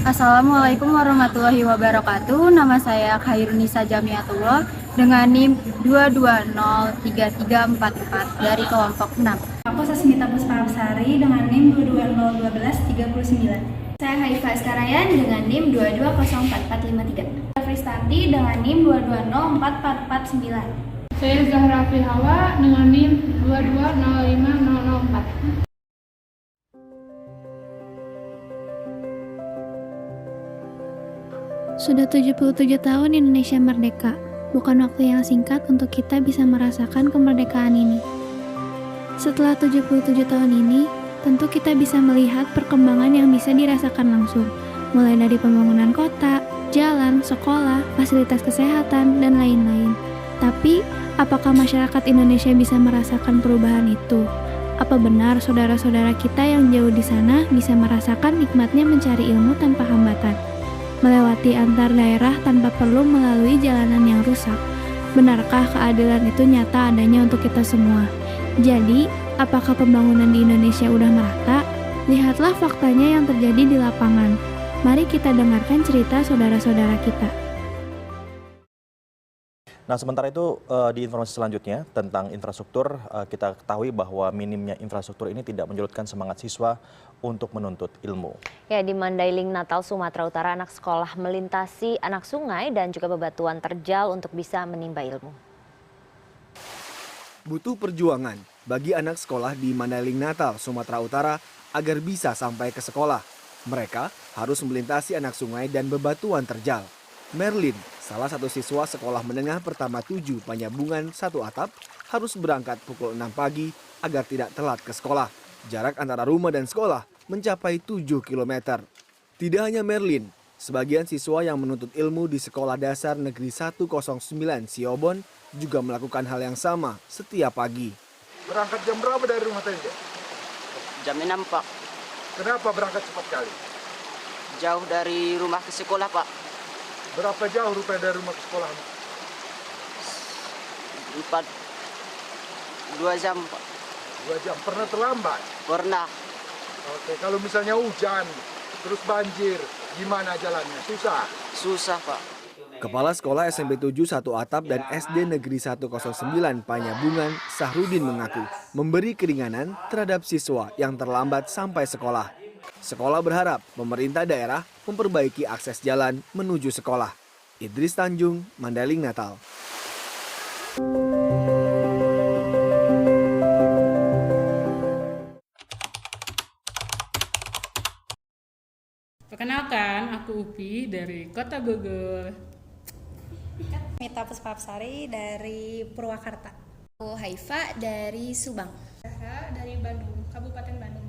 Assalamualaikum warahmatullahi wabarakatuh. Nama saya Khairunisa Jamiatullah dengan NIM 2203344 dari kelompok 6. Aku Sasmita Puspapsari dengan NIM 22012339. Saya Haifa Askarayan dengan NIM 220443. Saya Fristanti dengan NIM 22044449. Saya Zahra Hawa dengan NIM 2205004. Sudah 77 tahun Indonesia merdeka, bukan waktu yang singkat untuk kita bisa merasakan kemerdekaan ini. Setelah 77 tahun ini, tentu kita bisa melihat perkembangan yang bisa dirasakan langsung, mulai dari pembangunan kota, jalan, sekolah, fasilitas kesehatan, dan lain-lain. Tapi, apakah masyarakat Indonesia bisa merasakan perubahan itu? Apa benar saudara-saudara kita yang jauh di sana bisa merasakan nikmatnya mencari ilmu tanpa hambatan? Melewati antar daerah tanpa perlu melalui jalanan yang rusak. Benarkah keadilan itu nyata adanya untuk kita semua? Jadi, apakah pembangunan di Indonesia udah merata? Lihatlah faktanya yang terjadi di lapangan. Mari kita dengarkan cerita saudara-saudara kita. Nah, sementara itu di informasi selanjutnya tentang infrastruktur, kita ketahui bahwa minimnya infrastruktur ini tidak menyurutkan semangat siswa untuk menuntut ilmu. Ya, di Mandailing, Natal, Sumatera Utara, anak sekolah melintasi anak sungai dan juga bebatuan terjal untuk bisa menimba ilmu. Butuh perjuangan bagi anak sekolah di Mandailing, Natal, Sumatera Utara agar bisa sampai ke sekolah. Mereka harus melintasi anak sungai dan bebatuan terjal. Merlin, salah satu siswa sekolah menengah pertama 7 Panyabungan 1 Atap, harus berangkat pukul 6 pagi agar tidak telat ke sekolah. Jarak antara rumah dan sekolah mencapai 7 km. Tidak hanya Merlin, sebagian siswa yang menuntut ilmu di Sekolah Dasar Negeri 109 Siobon juga melakukan hal yang sama setiap pagi. Berangkat jam berapa dari rumah tadi? Jam 6, Pak. Kenapa berangkat cepat kali? Jauh dari rumah ke sekolah, Pak. Berapa jauh rupanya dari rumah ke sekolah? 2 jam, Pak. 2 jam. Pernah terlambat? Pernah. Oke, kalau misalnya hujan, terus banjir, gimana jalannya? Susah? Susah, Pak. Kepala Sekolah SMP 7 1 Atap dan SD Negeri 109 Panyabungan, Sahrudin mengaku memberi keringanan terhadap siswa yang terlambat sampai sekolah. Sekolah berharap pemerintah daerah memperbaiki akses jalan menuju sekolah. Idris Tanjung, Mandailing, Natal. Perkenalkan, aku Upi dari Kota Bogor. Mita Puspapsari dari Purwakarta. Aku Haifa dari Subang. Zahra dari Bandung, Kabupaten Bandung.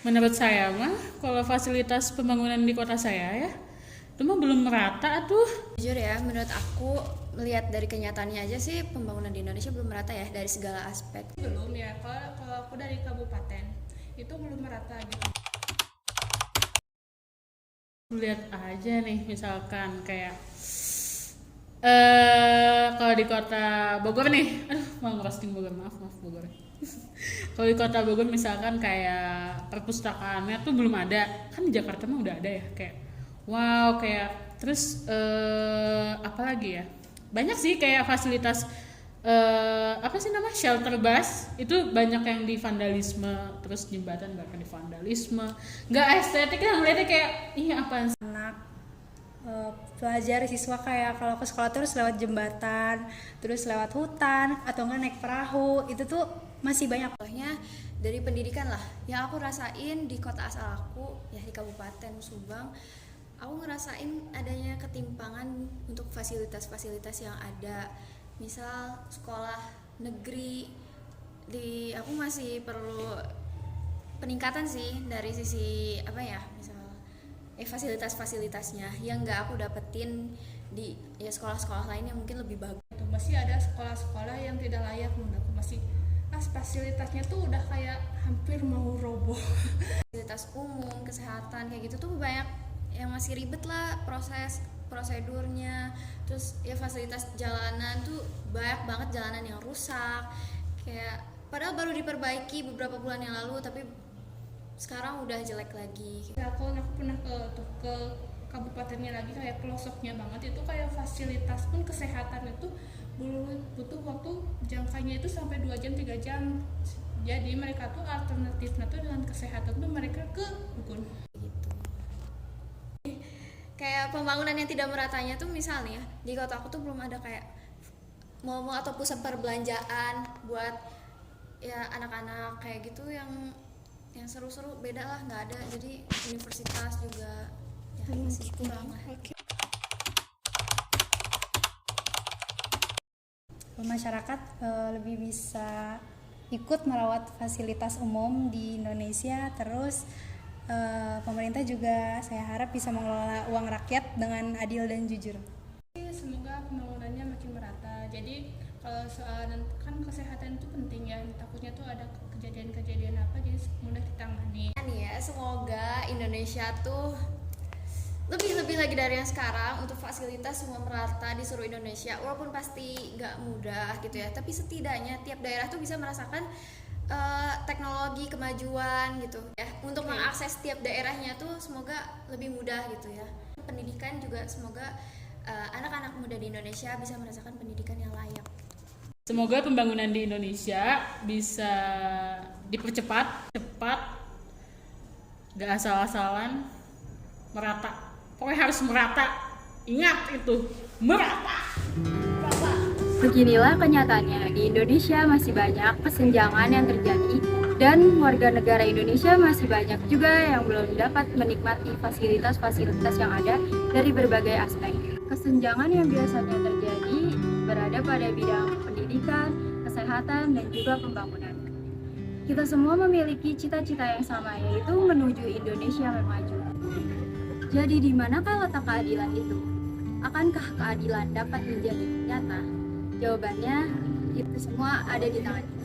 Menurut saya mah, kalau fasilitas pembangunan di kota saya ya, itu mah belum merata tuh. Jujur ya, menurut aku melihat dari kenyataannya aja sih pembangunan di Indonesia belum merata ya dari segala aspek. Belum ya, kalau aku dari kabupaten itu belum merata gitu. Lihat aja nih misalkan kayak kalau di kota Bogor nih, mau ngerosting Bogor, maaf Bogor. Kalau di kota Bogor misalkan kayak perpustakaannya tuh belum ada, kan di Jakarta mah udah ada ya, kayak wow, kayak terus apa lagi ya, banyak sih kayak fasilitas apa sih nama shelter bus itu banyak yang di vandalisme, terus jembatan bahkan di vandalisme, nggak estetik kan, ngeliatnya kayak ih apaan sih. Anak pelajar siswa kayak kalau ke sekolah terus lewat jembatan, terus lewat hutan atau nggak naik perahu, itu tuh masih banyak. Contohnya dari pendidikan lah, yang aku rasain di kota asal aku ya di Kabupaten Subang, aku ngerasain adanya ketimpangan untuk fasilitas-fasilitas yang ada. Misal sekolah negeri di aku masih perlu peningkatan sih dari sisi apa ya, misal fasilitas-fasilitasnya yang nggak aku dapetin di ya sekolah-sekolah lain yang mungkin lebih bagus. Masih ada sekolah-sekolah yang tidak layak menurut aku, masih fasilitasnya tuh udah kayak hampir mau roboh. Fasilitas umum, kesehatan kayak gitu tuh banyak yang masih ribet lah prosedurnya. Terus ya fasilitas jalanan tuh banyak banget jalanan yang rusak, kayak padahal baru diperbaiki beberapa bulan yang lalu, tapi sekarang udah jelek lagi. Aku pernah ke kabupatennya lagi, kayak pelosoknya banget, itu kayak fasilitas pun kesehatan itu butuh waktu jangkanya itu sampai 2 jam 3 jam. Jadi mereka tuh alternatifnya tuh dengan kesehatan tuh mereka ke dukun. Kayak pembangunan yang tidak meratanya tuh, misalnya di kota aku tuh belum ada kayak mall atau pusat perbelanjaan buat ya anak-anak kayak gitu yang seru-seru, beda lah, nggak ada. Jadi universitas juga ya masih kurang lah. Masyarakat lebih bisa ikut merawat fasilitas umum di Indonesia. Terus pemerintah juga saya harap bisa mengelola uang rakyat dengan adil dan jujur. Semoga pembangunannya makin merata. Jadi kalau soal kan kesehatan itu penting ya, takutnya tuh ada kejadian-kejadian apa jadi mudah ditangani. Ya, semoga Indonesia tuh lebih lagi dari yang sekarang untuk fasilitas semua merata di seluruh Indonesia. Walaupun pasti nggak mudah gitu ya, tapi setidaknya tiap daerah tuh bisa merasakan teknologi kemajuan gitu ya, untuk mengakses tiap daerahnya tuh semoga lebih mudah gitu ya. Pendidikan juga semoga anak-anak muda di Indonesia bisa merasakan pendidikan yang layak. Semoga pembangunan di Indonesia bisa dipercepat, gak asal-asalan, merata. Pokoknya harus merata. Ingat itu, merata. Beginilah kenyataannya, di Indonesia masih banyak kesenjangan yang terjadi dan warga negara Indonesia masih banyak juga yang belum dapat menikmati fasilitas-fasilitas yang ada dari berbagai aspek. Kesenjangan yang biasanya terjadi berada pada bidang pendidikan, kesehatan, dan juga pembangunan. Kita semua memiliki cita-cita yang sama, yaitu menuju Indonesia yang maju. Jadi di manakah letak keadilan itu? Akankah keadilan dapat menjadi nyata? Jawabannya, itu semua ada di tangan kita.